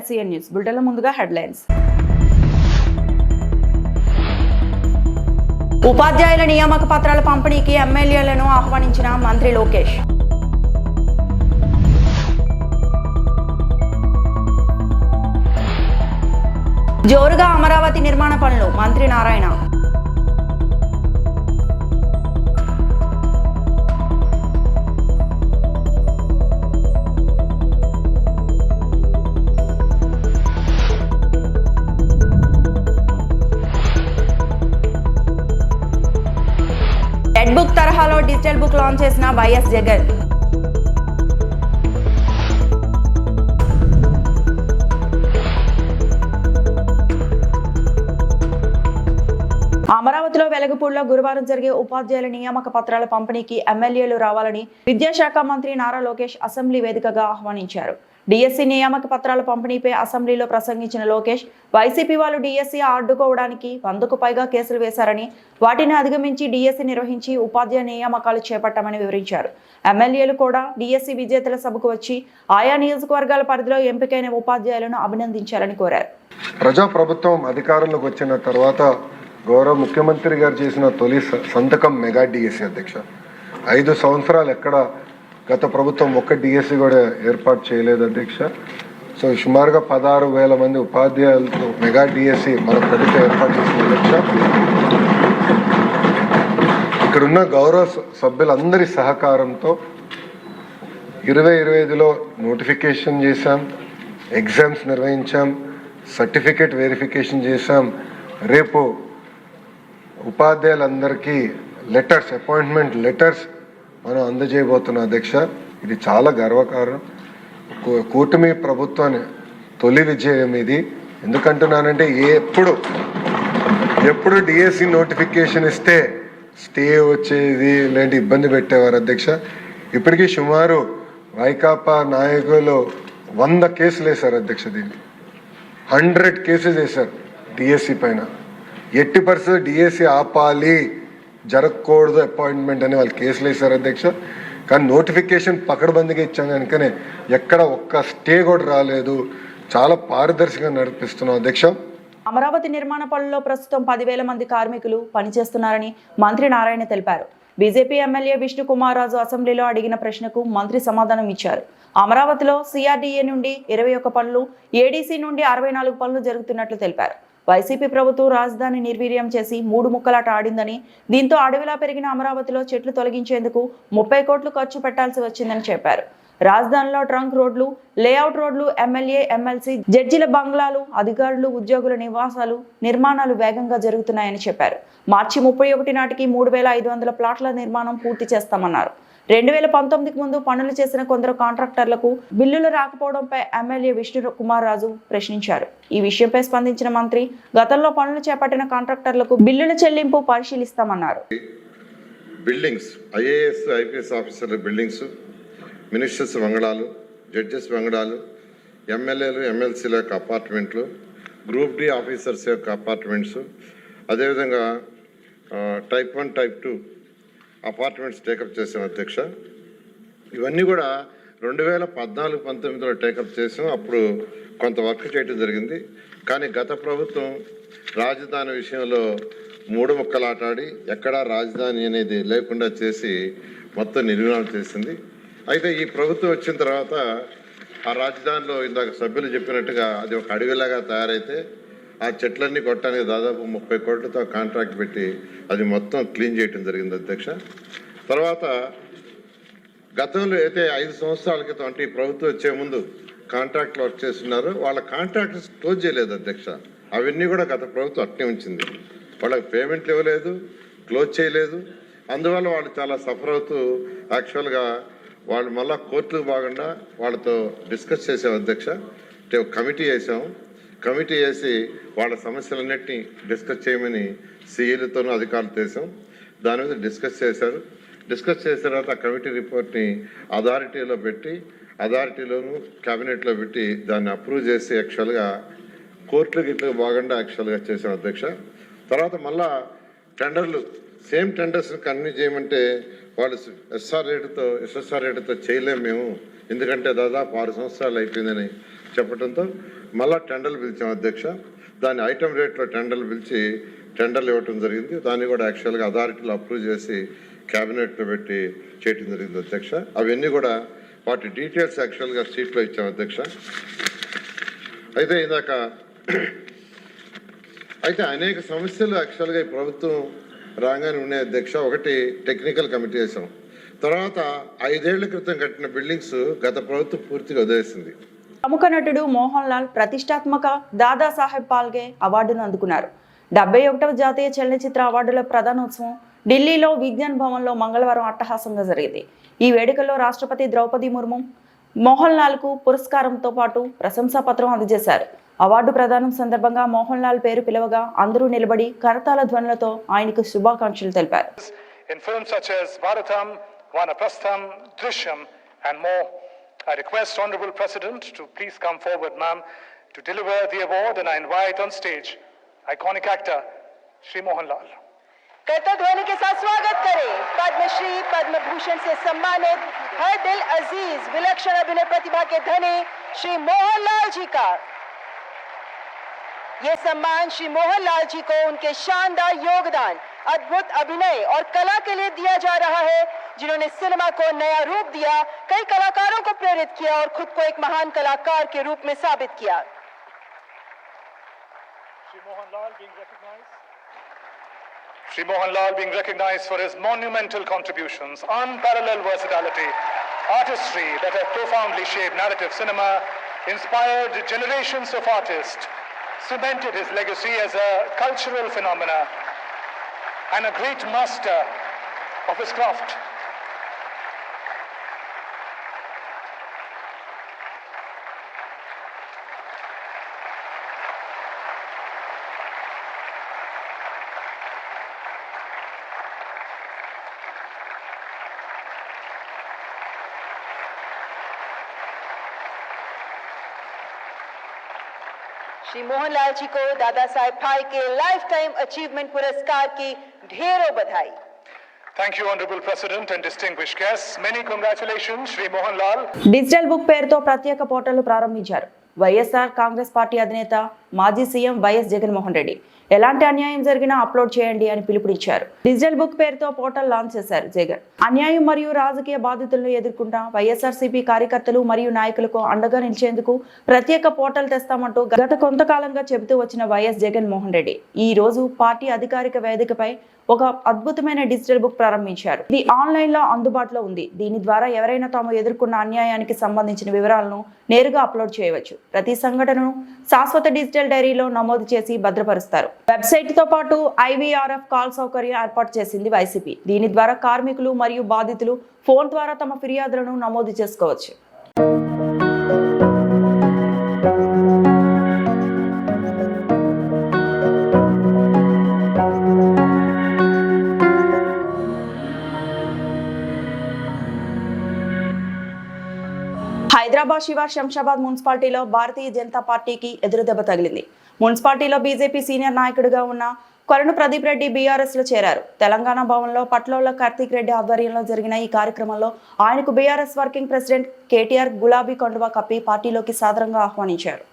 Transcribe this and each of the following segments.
SCN news బులెటిన్ల ముందుగా headlines. ఉపాధ్యాయుల నియామక పత్రాల పంపిణీకి ఎమ్మెల్యేలను ఆహ్వానించిన మంత్రి లోకేష్. జోరుగా అమరావతి నిర్మాణ పనులు మంత్రి నారాయణ. రెడ్ బుక్ తరహాలో డిజిటల్ బుక్ లాంచ్ చేసిన వైఎస్ జగన్. అమరావతిలో వెలగపూడిలో గురువారం జరిగే ఉపాధ్యాయుల నియామక పత్రాల పంపిణీకి ఎమ్మెల్యేలు రావాలని విద్యాశాఖ మంత్రి నారా లోకేష్ అసెంబ్లీ వేదికగా ఆహ్వానించారు. డిఎస్సి నియామక పత్రాల పంపిణీపై అసెంబ్లీలో ప్రసంగించిన లోకేష్ వైసీపీ వాళ్ళు డిఎస్సి అడ్డుకోవడానికి 100కు పైగా కేసులు వేశారని, వాటిని అధిగమించి డిఎస్సి నిర్వహించి ఉపాధ్యాయ నియామకాలు చేపట్టామని వివరించారు. ఎమ్మెల్యేలు కూడా డిఎస్సి విజేతల సభకు వచ్చి ఆయా నియోజకవర్గాల పరిధిలో ఎంపికైన ఉపాధ్యాయులను అభినందించాలని కోరారు. ప్రజాప్రభుత్వం అధికారంలోకి వచ్చిన తర్వాత గౌరవ ముఖ్యమంత్రి గారు చేసిన తొలి సంతకం మెగా డిఎస్సి అధ్యక్ష. 5 సంవత్సరాలు ఎక్కడ గత ప్రభుత్వం ఒక్క డిఎస్సి కూడా ఏర్పాటు చేయలేదు అధ్యక్ష. సో సుమారుగా 16,000 మంది ఉపాధ్యాయులతో మెగా డిఎస్సి మన ప్రభుత్వం ఏర్పాటు చేసిన అధ్యక్ష. ఇక్కడున్న గౌరవ సభ్యులందరి సహకారంతో 2025లో నోటిఫికేషన్ చేశాం, ఎగ్జామ్స్ నిర్వహించాం, సర్టిఫికేట్ వెరిఫికేషన్ చేశాం. రేపు ఉపాధ్యాయులందరికీ లెటర్స్, అపాయింట్మెంట్ లెటర్స్ మనం అందజేయబోతున్నాం అధ్యక్ష. ఇది చాలా గర్వకారణం. కూటమి ప్రభుత్వాన్ని తొలి విజయం ఇది. ఎందుకంటున్నానంటే ఎప్పుడు డిఎస్సి నోటిఫికేషన్ ఇస్తే స్టే వచ్చేది, ఇలాంటి ఇబ్బంది పెట్టేవారు అధ్యక్ష. ఇప్పటికీ సుమారు వైకాపా నాయకులు 100 కేసులు వేశారు అధ్యక్ష. దీన్ని 100 కేసెస్ వేశారు డిఎస్సి పైన. 80% డిఎస్సి ఆపాలి, జరగకూడదు అపాయింట్మెంట్ అని వాళ్ళు కేసులు వేశారు అధ్యక్ష. కానీ నోటిఫికేషన్ పకడ్బందీగా ఇచ్చాం కనుకనే ఎక్కడ ఒక్క స్టే కూడా రాలేదు. చాలా పారదర్శకంగా నడిపిస్తున్నాం అధ్యక్ష. అమరావతి నిర్మాణ పనుల్లో ప్రస్తుతం 10,000 మంది కార్మికులు పనిచేస్తున్నారని మంత్రి నారాయణ తెలిపారు. బీజేపీ ఎమ్మెల్యే విష్ణుకుమార్ రాజు అసెంబ్లీలో అడిగిన ప్రశ్నకు మంత్రి సమాధానం ఇచ్చారు. అమరావతిలో సిఆర్డీఏ నుండి 21 పనులు, ఏడీసీ నుండి 64 పనులు జరుగుతున్నట్లు తెలిపారు. వైసీపీ ప్రభుత్వం రాజధాని నిర్వీర్యం చేసి 3 ముక్కలాట ఆడిందని, దీంతో అడవిలా పెరిగిన అమరావతిలో చెట్లు తొలగించేందుకు 30 కోట్లు ఖర్చు పెట్టాల్సి వచ్చిందని చెప్పారు. రాజధానిలో ట్రంక్ రోడ్లు, లేఅవుట్ రోడ్లు, ఎమ్మెల్యే, ఎమ్మెల్సీ, జడ్జిల బంగ్లాలు, అధికారులు, ఉద్యోగుల నివాసాలు నిర్మాణాలు వేగంగా జరుగుతున్నాయని చెప్పారు. మార్చి 31 నాటికి 3,500 ప్లాట్ల నిర్మాణం పూర్తి చేస్తామన్నారు. 2019కి ముందు పనులు చేసిన కొందరు కాంట్రాక్టర్లకు బిల్లులు రాకపోవడంపై ఎమ్మెల్యే విష్ణుకుమార్ రాజు ప్రశ్నించారు. ఈ విషయంపై స్పందించిన మంత్రి గతంలో పనులు చేపట్టిన కాంట్రాక్టర్లకు బిల్లుల చెల్లింపు పరిశీలిస్తామన్నారు. బిల్డింగ్స్, ఐఏఎస్, ఐపీఎస్ ఆఫీసర్ల బిల్డింగ్స్, మినిస్టర్స్ బంగళాలు, జడ్జెస్ బంగళాలు, ఎమ్మెల్యేలు, ఎమ్మెల్సీల యొక్క అపార్ట్మెంట్లు, గ్రూప్ డి ఆఫీసర్స్ యొక్క అపార్ట్మెంట్స్, అదేవిధంగా టైప్ 1, టైప్ 2 అపార్ట్మెంట్స్ టేకప్ చేసాం అధ్యక్ష. ఇవన్నీ కూడా 2014-19లో టేకప్ చేసాం. అప్పుడు కొంత వర్క్ చేయడం జరిగింది. కానీ గత ప్రభుత్వం రాజధాని విషయంలో 3 ముక్కలాటాడి ఎక్కడా రాజధాని అనేది లేకుండా చేసి మొత్తం నిర్వీర్యం చేసింది. అయితే ఈ ప్రభుత్వం వచ్చిన తర్వాత ఆ రాజధానిలో ఇందాక సభ్యులు చెప్పినట్టుగా అది ఒక అడవిలాగా తయారైతే ఆ చెట్లన్నీ కొట్టడానికి దాదాపు 30 కోట్లతో కాంట్రాక్ట్ పెట్టి అది మొత్తం క్లీన్ చేయడం జరిగింది అధ్యక్ష. తర్వాత గతంలో అయితే 5 సంవత్సరాల క్రితం అంటే ఈ ప్రభుత్వం వచ్చే ముందు కాంట్రాక్ట్లు వర్క్ చేస్తున్నారు, వాళ్ళ కాంట్రాక్ట్స్ క్లోజ్ చేయలేదు అధ్యక్ష. అవన్నీ కూడా గత ప్రభుత్వం అట్నే ఉంచింది. వాళ్ళకి పేమెంట్లు ఇవ్వలేదు, క్లోజ్ చేయలేదు. అందువల్ల వాళ్ళు చాలా సఫర్ అవుతూ యాక్చువల్గా వాళ్ళు మళ్ళీ కోర్టుకు బాగుండా వాళ్ళతో డిస్కస్ చేసాం అధ్యక్ష. కమిటీ వేసాము. కమిటీ వేసి వాళ్ళ సమస్యలన్నింటినీ డిస్కస్ చేయమని సీఈలతోనూ అధికారులు చేసాం. దాని మీద డిస్కస్ చేశారు. డిస్కస్ చేసిన తర్వాత ఆ కమిటీ రిపోర్ట్ని అథారిటీలో పెట్టి, అథారిటీలోను క్యాబినెట్లో పెట్టి దాన్ని అప్రూవ్ చేసి యాక్చువల్గా కోర్టులకు ఇట్లా బాగుండా యాక్చువల్గా చేసాం అధ్యక్ష. తర్వాత మళ్ళా టెండర్లు సేమ్ టెండర్స్ని కంటిన్యూ చేయమంటే వాళ్ళు ఎస్ఎస్ఆర్ రేటుతో చేయలేము మేము, ఎందుకంటే దాదాపు 6 సంవత్సరాలు అయిపోయిందని చెప్పడంతో మళ్ళా టెండర్లు పిలిచాం అధ్యక్ష. దాని ఐటమ్ రేట్లో టెండర్లు పిలిచి టెండర్లు ఇవ్వటం జరిగింది. దాన్ని కూడా యాక్చువల్గా అథారిటీలో అప్రూవ్ చేసి క్యాబినెట్లో పెట్టి చేయటం జరిగింది అధ్యక్ష. అవన్నీ కూడా వాటి డీటెయిల్స్ యాక్చువల్గా షీట్లో ఇచ్చాం అధ్యక్ష. అయితే అనేక సమస్యలు యాక్చువల్గా ఈ ప్రభుత్వం రాగానే ఉన్నాయి అధ్యక్ష. ఒకటి టెక్నికల్ కమిటీ వేసాం. తర్వాత 5 ఏళ్ల క్రితం కట్టిన బిల్డింగ్స్ గత ప్రభుత్వం పూర్తిగా వదిలేసింది. ప్రముఖ నటుడు మోహన్ లాల్ ప్రతిష్టాత్మక దాదాసాహెబ్ పాల్కే అవార్డును అందుకున్నారు. 71వ జాతీయ చలనచిత్ర అవార్డుల ప్రధానోత్సవం ఢిల్లీలో విజ్ఞాన్ భవన్లో మంగళవారం అట్టహాసంగా జరిగింది. ఈ వేడుకల్లో రాష్ట్రపతి ద్రౌపది ముర్ము మోహన్ లాల్కు పురస్కారంతో పాటు ప్రశంసా పత్రం అందజేశారు. అవార్డు ప్రదానం సందర్భంగా మోహన్ లాల్ పేరు పిలవగా అందరూ నిలబడి కరతాళ ధ్వనులతో ఆయనకు శుభాకాంక్షలు తెలిపారు. In films such as Bharatam, Vanaprastham, Drishyam and more, I request Honorable President to please come forward, ma'am, to deliver the award, and I invite on stage iconic actor Shri Mohan Lal. करतल ध्वनि के साथ स्वागत करें पद्मश्री पद्म भूषण से सम्मानित हर दिल अजीज विलक्षण अभिनय प्रतिभा के धनी श्री मोहन लाल जी का। ये सम्मान श्री मोहन लाल जी को उनके शानदार योगदान, अद्भुत अभिनय और कला के लिए दिया जा रहा है, जिन्होंने सिनेमा को नया रूप दिया, कई कलाकारों को प्रेरित किया और खुद को एक महान कलाकार के रूप में साबित किया। Shri Mohan Lal being recognized for his monumental contributions, unparalleled versatility, artistry that have profoundly shaped narrative cinema, inspired generations of artists, cemented his legacy as a cultural phenomena and a great master of his craft. Shri Mohan Lal ji को Dada Saheb Phalke life time achievement पुरस्कार की ढेरों बधाई। Thank you, Honorable President and distinguished guests. Many congratulations, Shri Mohan Lal. Digital book పేరుతో ప్రత్యేక portal ప్రారంభించారు. YSR Congress party అధినేత మాజీ సీఎం వైఎస్ జగన్మోహన్ రెడ్డి ఎలాంటి అన్యాయం జరిగినా అప్లోడ్ చేయండి అని పిలుపునిచ్చారు. డిజిటల్ బుక్ పేరుతో పోర్టల్ లాంచ్ చేశారు జగన్. అన్యాయం మరియు రాజకీయ బాధితులను ఎదుర్కొంటా వైఎస్ఆర్సీపీ కార్యకర్తలు మరియు నాయకులకు అండగా నిలిచేందుకు ప్రత్యేక పోర్టల్ తెస్తామంటూ గత కొంతకాలంగా చెబుతూ వచ్చిన వైఎస్ జగన్మోహన్ రెడ్డి ఈ రోజు పార్టీ అధికారిక వేదికపై ఒక అద్భుతమైన డిజిటల్ బుక్ ప్రారంభించారు. ఇది ఆన్లైన్ లో అందుబాటులో ఉంది. దీని ద్వారా ఎవరైనా తాము ఎదుర్కొన్న అన్యాయానికి సంబంధించిన వివరాలను నేరుగా అప్లోడ్ చేయవచ్చు. ప్రతి సంఘటనను శాశ్వత డిజిటల్ డైరీలో నమోదు చేసి భద్రపరుస్తారు. వెబ్సైట్ తో పాటు IVRF కాల్ సౌకర్యం ఏర్పాటు చేసింది వైసీపీ. దీని ద్వారా కార్మికులు మరియు బాధితులు ఫోన్ ద్వారా తమ ఫిర్యాదులను నమోదు చేసుకోవచ్చు. హైదరాబాద్ శివార్ శంషాబాద్ మున్సిపాలిటీలో భారతీయ జనతా పార్టీకి ఎదురుదెబ్బ తగిలింది. మున్సిపాలిటీలో బీజేపీ సీనియర్ నాయకుడిగా ఉన్న కొలను ప్రదీప్ రెడ్డి బీఆర్ఎస్ లో చేరారు. తెలంగాణ భవన్లో పట్లౌల కార్తీక్ రెడ్డి ఆధ్వర్యంలో జరిగిన ఈ కార్యక్రమంలో ఆయనకు బీఆర్ఎస్ వర్కింగ్ ప్రెసిడెంట్ కేటీఆర్ గులాబీ కండువా కప్పి పార్టీలోకి సాదరంగా ఆహ్వానించారు.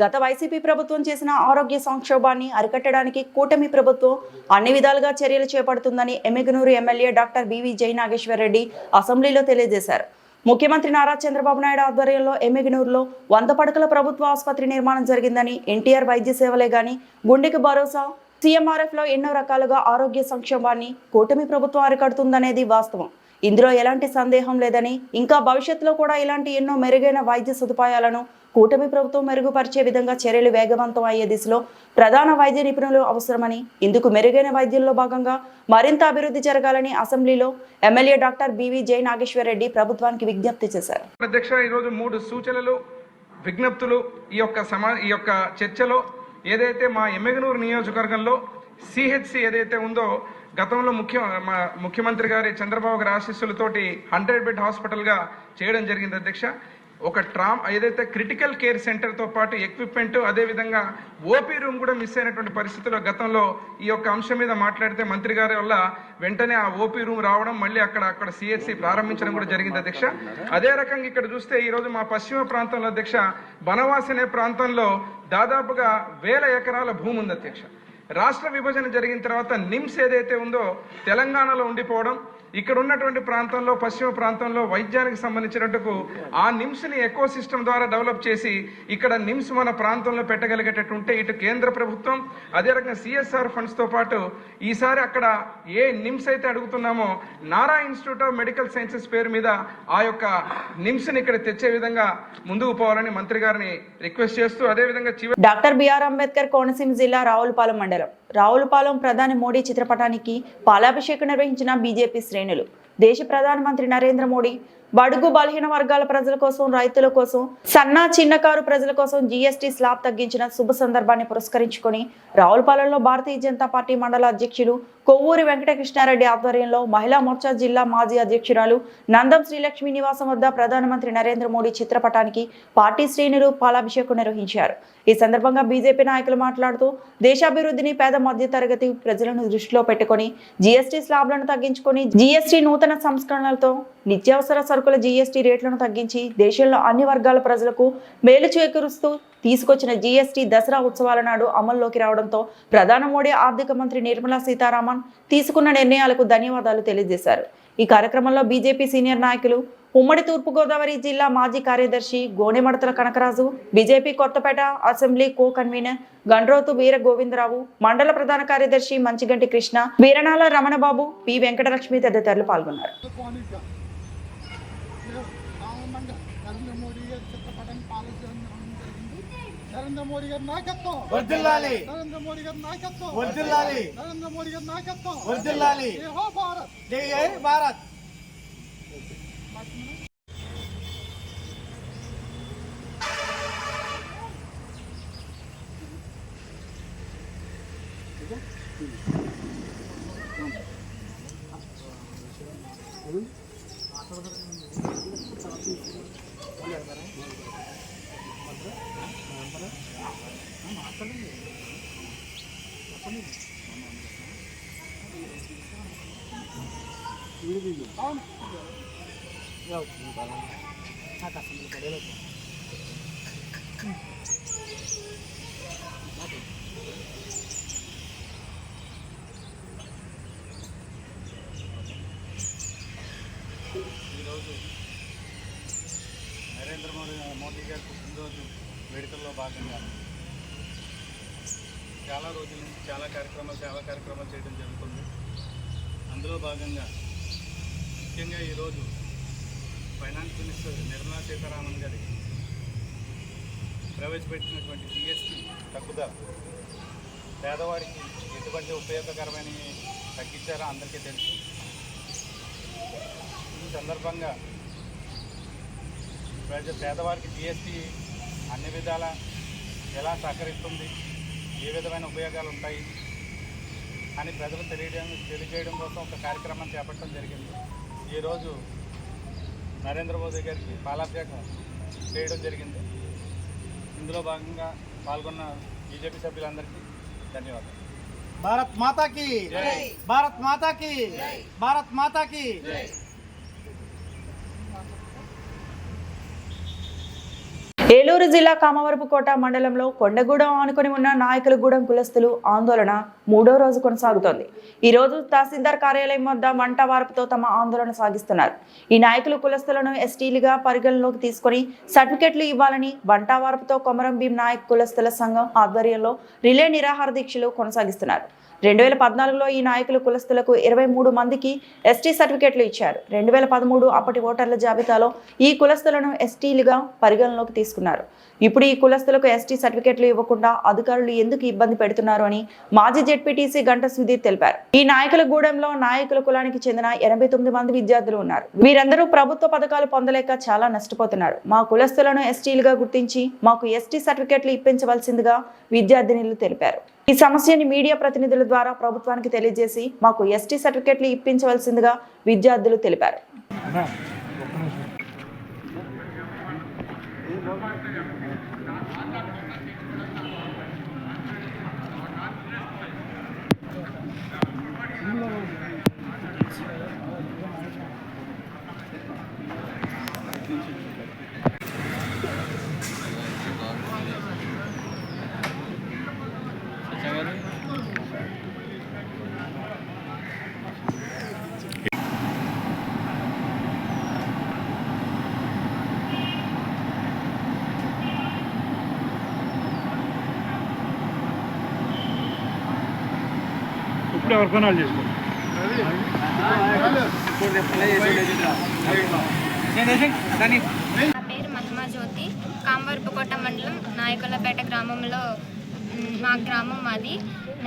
గత వైసీపీ ప్రభుత్వం చేసిన ఆరోగ్య సంక్షోభాన్ని అరికట్టడానికి కూటమి ప్రభుత్వం అన్ని విధాలుగా చర్యలు చేపడుతుందని ఎమ్మిగనూరు ఎమ్మెల్యే డాక్టర్ బివి జై నాగేశ్వర్ రెడ్డి అసెంబ్లీలో తెలియజేశారు. ముఖ్యమంత్రి నారా చంద్రబాబు నాయుడు ఆధ్వర్యంలో ఎమ్మిగనూరులో 100 పడకల ప్రభుత్వ ఆసుపత్రి నిర్మాణం జరిగిందని, ఎన్టీఆర్ వైద్య సేవలే గాని గుండెకి భరోసా, సీఎంఆర్ఎఫ్ లో ఎన్నో రకాలుగా ఆరోగ్య సంక్షేమాన్ని కూటమి ప్రభుత్వం అరికడుతుందనేది వాస్తవం. ఇందులో ఎలాంటి సందేహం లేదని, ఇంకా భవిష్యత్తులో కూడా ఇలాంటి ఎన్నో మెరుగైన వైద్య సదుపాయాలను కూటమి ప్రభుత్వం మెరుగుపరిచే విధంగా చర్యలు వేగవంతం అయ్యే దిశలో ప్రధాన వైద్య నిపుణులు అవసరమని, ఇందుకు మెరుగైన వైద్యంలో భాగంగా మరింత అభివృద్ధి జరగాలని అసెంబ్లీలో ఎమ్మెల్యే డాక్టర్ బివి జై నాగేశ్వర్ రెడ్డి ప్రభుత్వానికి విజ్ఞప్తి చేశారు. అధ్యక్ష, ఈరోజు 3 సూచనలు విజ్ఞప్తులు ఈ యొక్క చర్చలో ఏదైతే మా ఎమ్మెగనూరు నియోజకవర్గంలో సిహెచ్సి ఏదైతే ఉందో గతంలో ముఖ్యమంత్రి గారి చంద్రబాబు గారి ఆశీస్సులతోటి 100 బెడ్ హాస్పిటల్గా చేయడం జరిగింది అధ్యక్ష. ఒక ఏదైతే క్రిటికల్ కేర్ సెంటర్తో పాటు ఎక్విప్మెంట్, అదేవిధంగా ఓపీ రూమ్ కూడా మిస్ అయినటువంటి పరిస్థితుల్లో గతంలో ఈ యొక్క అంశం మీద మాట్లాడితే మంత్రి గారి వల్ల వెంటనే ఆ ఓపీ రూమ్ రావడం, మళ్ళీ అక్కడ సిహెచ్సి ప్రారంభించడం కూడా జరిగింది అధ్యక్ష. అదే రకంగా ఇక్కడ చూస్తే ఈరోజు మా పశ్చిమ ప్రాంతంలో అధ్యక్ష బనవాస్ అనే ప్రాంతంలో దాదాపుగా 1000 ఎకరాల భూమి ఉంది అధ్యక్ష. రాష్ట్ర విభజన జరిగిన తర్వాత నిమ్స్ ఏదైతే ఉందో తెలంగాణలో ఉండిపోవడం, ఇక్కడ ఉన్నటువంటి ప్రాంతంలో పశ్చిమ ప్రాంతంలో వైద్యానికి సంబంధించినట్టుకు ఆ నిమ్స్ని ఎకో సిస్టమ్ ద్వారా డెవలప్ చేసి ఇక్కడ నిమ్స్ మన ప్రాంతంలో పెట్టగలిగేటట్టుంటే ఇటు కేంద్ర ప్రభుత్వం అదే రకంగా సిఎస్ఆర్ ఫండ్స్తో పాటు ఈసారి అక్కడ ఏ నిమ్స్ అయితే అడుగుతున్నామో Nara institute of medical sciences పేరు మీద ఆ యొక్క నిమ్స్ని ఇక్కడ తెచ్చే విధంగా ముందుకు పోవాలని మంత్రి గారిని రిక్వెస్ట్ చేస్తూ, అదేవిధంగా డాక్టర్ బిఆర్ అంబేద్కర్ కోనసీమ జిల్లా రావులపాలెం మండలం రావులపాలెం ప్రధాని మోడీ చిత్రపటానికి పాలాభిషేకం నిర్వహించిన బీజేపీ శ్రేణులు. దేశ ప్రధానమంత్రి నరేంద్ర మోడీ బడుగు బలహీన వర్గాల ప్రజల కోసం, రైతుల కోసం, సన్న చిన్నకారు ప్రజల కోసం జీఎస్టీ స్లాబ్ తగ్గించిన శుభ సందర్భాన్ని పురస్కరించుకొని రావులపాలెంలో భారతీయ జనతా పార్టీ మండల అధ్యక్షులు కొవ్వూరి వెంకటకృష్ణారెడ్డి ఆధ్వర్యంలో మహిళా మోర్చా జిల్లా మాజీ అధ్యక్షురాలు నందం శ్రీలక్ష్మి నివాసం వద్ద ప్రధానమంత్రి నరేంద్ర మోడీ చిత్రపటానికి పార్టీ శ్రేణులు పాలాభిషేకం నిర్వహించారు. ఈ సందర్భంగా బీజేపీ నాయకులు మాట్లాడుతూ దేశాభివృద్ధిని, పేద మధ్య తరగతి ప్రజలను దృష్టిలో పెట్టుకుని జీఎస్టీ స్లాబ్లను తగ్గించుకొని జీఎస్టీ నూతన సంస్కరణలతో నిత్యావసర సరుకుల జీఎస్టీ రేట్లను తగ్గించి దేశంలో అన్ని వర్గాల ప్రజలకు మేలు చేకూరుస్తూ తీసుకొచ్చిన జీఎస్టీ దసరా ఉత్సవాల నాడు అమల్లోకి రావడంతో ప్రధాని మోడీ, ఆర్థిక మంత్రి నిర్మలా సీతారామన్ తీసుకున్న నిర్ణయాలకు ధన్యవాదాలు తెలియజేశారు. ఈ కార్యక్రమంలో బీజేపీ సీనియర్ నాయకులు, ఉమ్మడి తూర్పుగోదావరి జిల్లా మాజీ కార్యదర్శి గోనెమడతల Kanakaraju, BJP Kothapeta assembly co convener గండ్రోతు వీర గోవిందరావు, మండల ప్రధాన కార్యదర్శి మంచిగంటి కృష్ణ, వీరనాల రమణబాబు, పి వెంకటలక్ష్మి తదితరులు పాల్గొన్నారు. నరేంద్ర మోడీ గారి నాయకత్వం వర్ధిల్లాలి, నరేంద్ర మోడీ గారి నాయకత్వం వర్ధిల్లాలి, నరేంద్ర మోడీ గారి నాయకత్వం వర్ధిల్లాలి. జై హో భారత్, జై భారత్. నరేంద్ర మోడీ గారి పుట్టినరోజు వేడుకల్లో భాగంగా చాలా రోజుల నుంచి చాలా కార్యక్రమాలు చేయడం జరుగుతుంది. అందులో భాగంగా ముఖ్యంగా ఈరోజు ఫైనాన్స్ మినిస్టర్ నిర్మలా సీతారామన్ గారి ప్రవేశపెట్టినటువంటి జీఎస్టీ తగ్గుదల పేదవారికి ఎటువంటి ఉపయోగకరమైన తగ్గించారో అందరికీ తెలుసు. ఈ సందర్భంగా పేదవారికి జీఎస్టీ అన్ని విధాలా ఎలా సహకరిస్తుంది, ఏ విధమైన ఉపయోగాలు ఉంటాయి అని ప్రజలకు తెలియజేయడం కోసం ఒక కార్యక్రమం చేపట్టడం జరిగింది. ఈరోజు నరేంద్ర మోదీ గారికి పాలాభిషేకం చేయడం జరిగింది. ఇందులో భాగంగా పాల్గొన్న బీజేపీ సభ్యులందరికీ ధన్యవాదాలు. భారత్ మాతాకి జై, భారత్ మాతాకి జై, భారత్ మాతాకి జై. ఏలూరు జిల్లా కామవరపుకోట మండలంలో కొండగూడెం ఆనుకొని ఉన్న నాయకులగూడెం కులస్తులు ఆందోళన 3వ రోజు కొనసాగుతోంది. ఈ రోజు తహసీల్దార్ కార్యాలయం వద్ద మంట వార్పుతో తమ ఆందోళన సాగిస్తున్నారు. ఈ నాయకులు కులస్తులను ఎస్టీలుగా పరిగణలోకి తీసుకుని సర్టిఫికెట్లు ఇవ్వాలని వంట వార్పుతో కొమరం భీం నాయక్ కులస్తుల సంఘం ఆధ్వర్యంలో రిలే నిరాహార దీక్షలు కొనసాగిస్తున్నారు. 2014లో ఈ నాయకులు కులస్తులకు 23 మందికి ఎస్టీ సర్టిఫికెట్లు ఇచ్చారు. 2013 అప్పటి ఓటర్ల జాబితాలో ఈ కులస్తులను ఎస్టీలుగా పరిగణలోకి తీసుకున్నారు. ఇప్పుడు ఈ కులస్తులకు ఎస్టీ సర్టిఫికెట్లు ఇవ్వకుండా అధికారులు ఎందుకు ఇబ్బంది పెడుతున్నారు అని మాజీ జెడ్పీటీసీ గంట సుధీర్ తెలిపారు. ఈ నాయకుల గూడెంలో నాయకుల కులానికి చెందిన 89 మంది విద్యార్థులు ఉన్నారు. వీరందరూ ప్రభుత్వ పథకాలు పొందలేక చాలా నష్టపోతున్నారు. మా కులస్తులను ఎస్టీలుగా గుర్తించి మాకు ఎస్టీ సర్టిఫికెట్లు ఇప్పించవలసిందిగా విద్యార్థినులు తెలిపారు. ఈ సమస్యని మీడియా ప్రతినిధుల ద్వారా ప్రభుత్వానికి తెలియజేసి మాకు ఎస్టీ సర్టిఫికెట్లు ఇప్పించవలసిందిగా విద్యార్థులు తెలిపారు. ఇప్పుడు ఎవరు కొనాలి చేసుకోండి. నా పేరు మహిమా జ్యోతి. కామవరపుకోట మండలం నాయకులపేట గ్రామంలో మా గ్రామం మాది.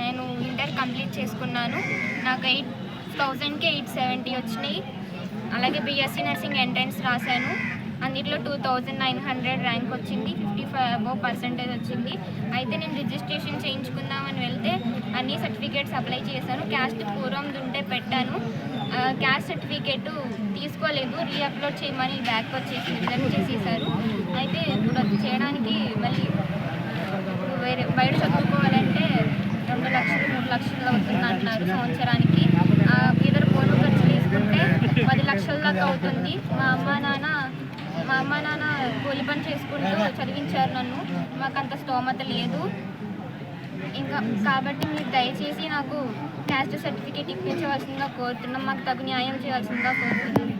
నేను ఇంటర్ కంప్లీట్ చేసుకున్నాను. నాకు 8,000కి 870 వచ్చినాయి. అలాగే బీఎస్సీ నర్సింగ్ ఎంట్రన్స్ రాశాను. అందులో 2,900 ర్యాంక్ వచ్చింది. 55% వచ్చింది. అయితే నేను రిజిస్ట్రేషన్ చేయించుకుందామని వెళ్తే అన్ని సర్టిఫికేట్స్ అప్లై చేశాను. క్యాస్ట్ పూర్వంది ఉంటే పెట్టాను. క్యాస్ట్ సర్టిఫికేట్ తీసుకోలేదు. రీఅప్లోడ్ చేయమని బ్యాక్ వచ్చేసి రిజెక్ట్ చేసేసారు. అయితే ఇప్పుడు చేయడానికి మళ్ళీ వేరే బయట చదువుకోవాలంటే 2 లక్షలు 3 లక్షలు అవుతుంది అంటున్నారు సంవత్సరానికి. ఇద్దరు పోను ఖర్చు తీసుకుంటే 10 లక్షల దాకా అవుతుంది. మా అమ్మ నాన్న కూలి పని చేసుకుంటూ చదివించారు నన్ను. మాకంత స్తోమత లేదు. ఇంకా కాబట్టి మీరు దయచేసి నాకు క్యాస్ట్ సర్టిఫికేట్ ఇప్పించవలసిందిగా కోరుతున్నాం. మాకు తగు న్యాయం చేయాల్సిందిగా కోరుతున్నాను.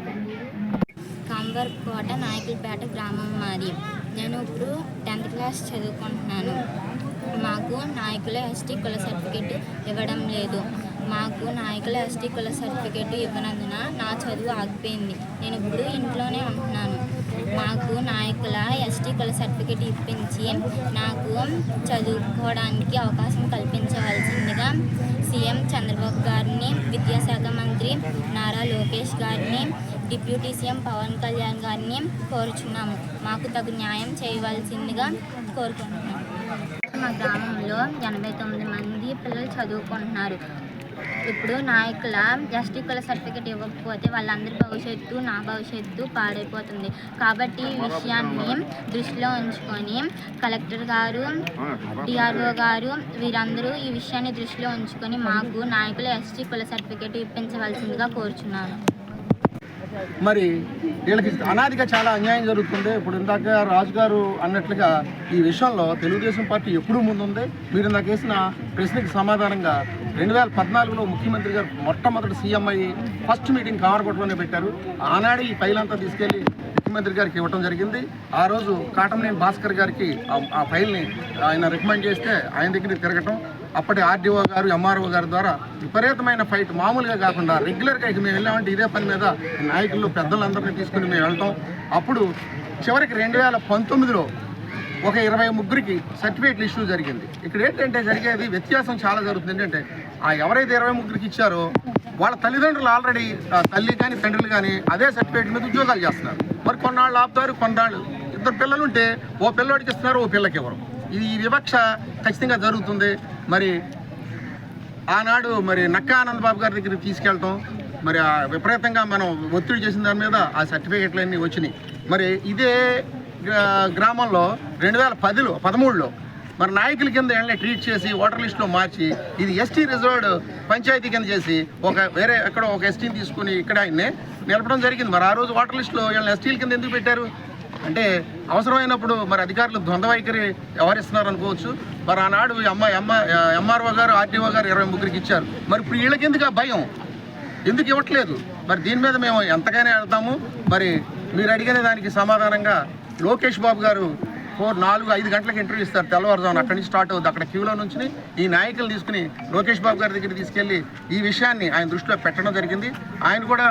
కామవరపుకోట నాయకులపేట గ్రామం మాది. నేను ఇప్పుడు 10th క్లాస్ చదువుకుంటున్నాను. మాకు నాయకుల ఎస్టీ కుల సర్టిఫికేట్ ఇవ్వడం లేదు. మాకు నాయకుల ఎస్టీ కుల సర్టిఫికేట్ ఇవ్వనందున నా చదువు ఆగిపోయింది. నేను ఇప్పుడు ఇంట్లోనే ఉంటున్నాను. మాకు నాయకుల ఎస్టీ కుల సర్టిఫికేట్ ఇప్పించి నాకు చదువుకోవడానికి అవకాశం కల్పించవలసిందిగా సీఎం చంద్రబాబు గారిని, విద్యాశాఖ మంత్రి నారా లోకేష్ గారిని, డిప్యూటీ సీఎం పవన్ కళ్యాణ్ గారిని కోరుచున్నాము. మాకు తగు న్యాయం చేయవలసిందిగా కోరుకుంటున్నాము. మా గ్రామంలో 89 మంది పిల్లలు చదువుకుంటున్నారు. ఇప్పుడు నాయకుల ఎస్టీ కుల సర్టిఫికేట్ ఇవ్వకపోతే వాళ్ళందరి భవిష్యత్తు, నా భవిష్యత్తు పాడైపోతుంది. కాబట్టి ఈ విషయాన్ని దృష్టిలో ఉంచుకొని కలెక్టర్ గారు, డిఆర్ఓ గారు వీరందరూ ఈ విషయాన్ని దృష్టిలో ఉంచుకొని మాకు నాయకుల ఎస్టీ కుల సర్టిఫికేట్ ఇప్పించవలసిందిగా కోరుచున్నాను. మరి వీళ్ళకి అనాదిగా చాలా అన్యాయం జరుగుతుంది. ఇప్పుడు ఇందాక రాజుగారు అన్నట్లుగా ఈ విషయంలో తెలుగుదేశం పార్టీ ఎప్పుడూ ముందుంది. మీరు ఇందాక వేసిన ప్రశ్నకి సమాధానంగా 2014లో ముఖ్యమంత్రి గారు మొట్టమొదటి సీఎం అయ్యి ఫస్ట్ మీటింగ్ కామరకోటలోనే పెట్టారు. ఆనాడు ఈ ఫైల్ అంతా తీసుకెళ్ళి ముఖ్యమంత్రి గారికి ఇవ్వడం జరిగింది. ఆ రోజు కాటమనేని భాస్కర్ గారికి ఆ ఫైల్ని ఆయన రికమెండ్ చేస్తే ఆయన దగ్గరికి తిరగటం, అప్పటి ఆర్డీఓ గారు, ఎంఆర్ఓ గారి ద్వారా విపరీతమైన ఫైట్, మామూలుగా కాకుండా రెగ్యులర్గా ఇక మేము వెళ్ళామంటే ఇదే పని మీద నాయకులు పెద్దలందరినీ తీసుకుని మేము వెళ్తాం. అప్పుడు చివరికి 2019లో ఒక 23కి సర్టిఫికేట్లు ఇష్యూ జరిగింది. ఇక్కడ ఏంటంటే జరిగేది వ్యత్యాసం చాలా జరుగుతుంది. ఏంటంటే ఎవరైతే 23కి ఇచ్చారో వాళ్ళ తల్లిదండ్రులు ఆల్రెడీ తల్లి కానీ తండ్రులు కానీ అదే సర్టిఫికేట్ మీద ఉద్యోగాలు చేస్తున్నారు. మరి కొన్నాళ్ళు ఆపుతారు, కొన్నాళ్ళు 2 పిల్లలు ఉంటే ఓ పిల్లవాడికి ఇస్తున్నారు, ఓ పిల్లకి ఇవ్వరు. ఈ వివక్ష ఖచ్చితంగా జరుగుతుంది. మరి ఆనాడు మరి నక్కా ఆనంద్ బాబు గారి దగ్గరికి తీసుకెళ్ళటం, మరి విపరీతంగా మనం ఒత్తిడి చేసిన దాని మీద ఆ సర్టిఫికేట్లు అన్నీ వచ్చినాయి. మరి ఇదే గ్రామంలో 2013లో మరి నాయకుల కింద ఏళ్ళని ట్రీట్ చేసి ఓటర్ లిస్టులో మార్చి ఇది ఎస్టీ రిజర్వ్డ్ పంచాయతీ కింద చేసి వేరే ఎక్కడో ఒక ఎస్టీని తీసుకుని ఇక్కడ ఆయన్ని నిలపడం జరిగింది. మరి ఆ రోజు ఓటర్ లిస్టులో వీళ్ళని ఎస్టీల కింద ఎందుకు పెట్టారు? అంటే అవసరమైనప్పుడు మరి అధికారులు ద్వంద్వ వైఖరి వ్యవహరిస్తున్నారు అనుకోవచ్చు. మరి ఆనాడు ఎంఆర్ఓ గారు ఆర్టీఓ గారు 23 ఇచ్చారు. మరి ఇప్పుడు వీళ్ళకి ఎందుకు ఆ భయం, ఎందుకు ఇవ్వట్లేదు? మరి దీని మీద మేము ఎంతగానే వెళ్తాము. మరి మీరు అడిగిన దానికి సమాధానంగా లోకేష్ బాబు గారు 4-5 గంటలకు ఇంటర్వ్యూ ఇస్తారు తెల్లవారుజామున. అక్కడి నుంచి స్టార్ట్ అవుతుంది. అక్కడ క్యూలో నుంచి ఈ నాయకులు తీసుకుని లోకేష్ బాబు గారి దగ్గర తీసుకెళ్లి ఈ విషయాన్ని ఆయన దృష్టిలో పెట్టడం జరిగింది. ఆయన కూడా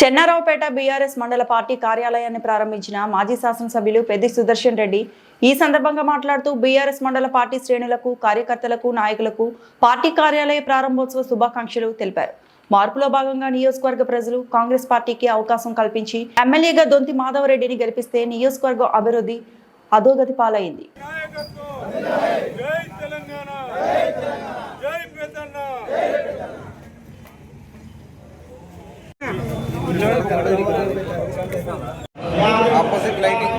చెన్నారావుపేట బీఆర్ఎస్ మండల పార్టీ కార్యాలయాన్ని ప్రారంభించిన మాజీ శాసనసభ్యులు పెద్ది సుదర్శన్ రెడ్డి ఈ సందర్భంగా మాట్లాడుతూ బీఆర్ఎస్ మండల పార్టీ శ్రేణులకు, కార్యకర్తలకు, నాయకులకు పార్టీ కార్యాలయ ప్రారంభోత్సవ శుభాకాంక్షలు తెలిపారు. మార్పులో భాగంగా నియోజకవర్గ ప్రజలు కాంగ్రెస్ పార్టీకి అవకాశం కల్పించి ఎమ్మెల్యేగా దొంతి మాధవరెడ్డిని గెలిపిస్తే నియోజకవర్గ అభివృద్ధి అధోగతి పాలైంది. ఆపోజిట్ లైటింగ్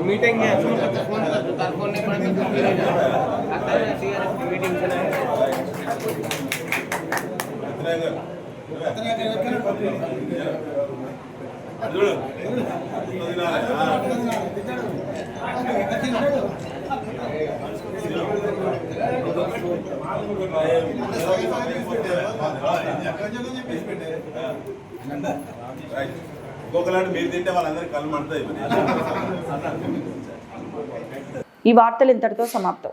मीटिंग है फोन कर फोन नहीं पड़ा आता है सीआरएफ की मीटिंग ఈ వార్తలు ఇంతటితో సమాప్తం.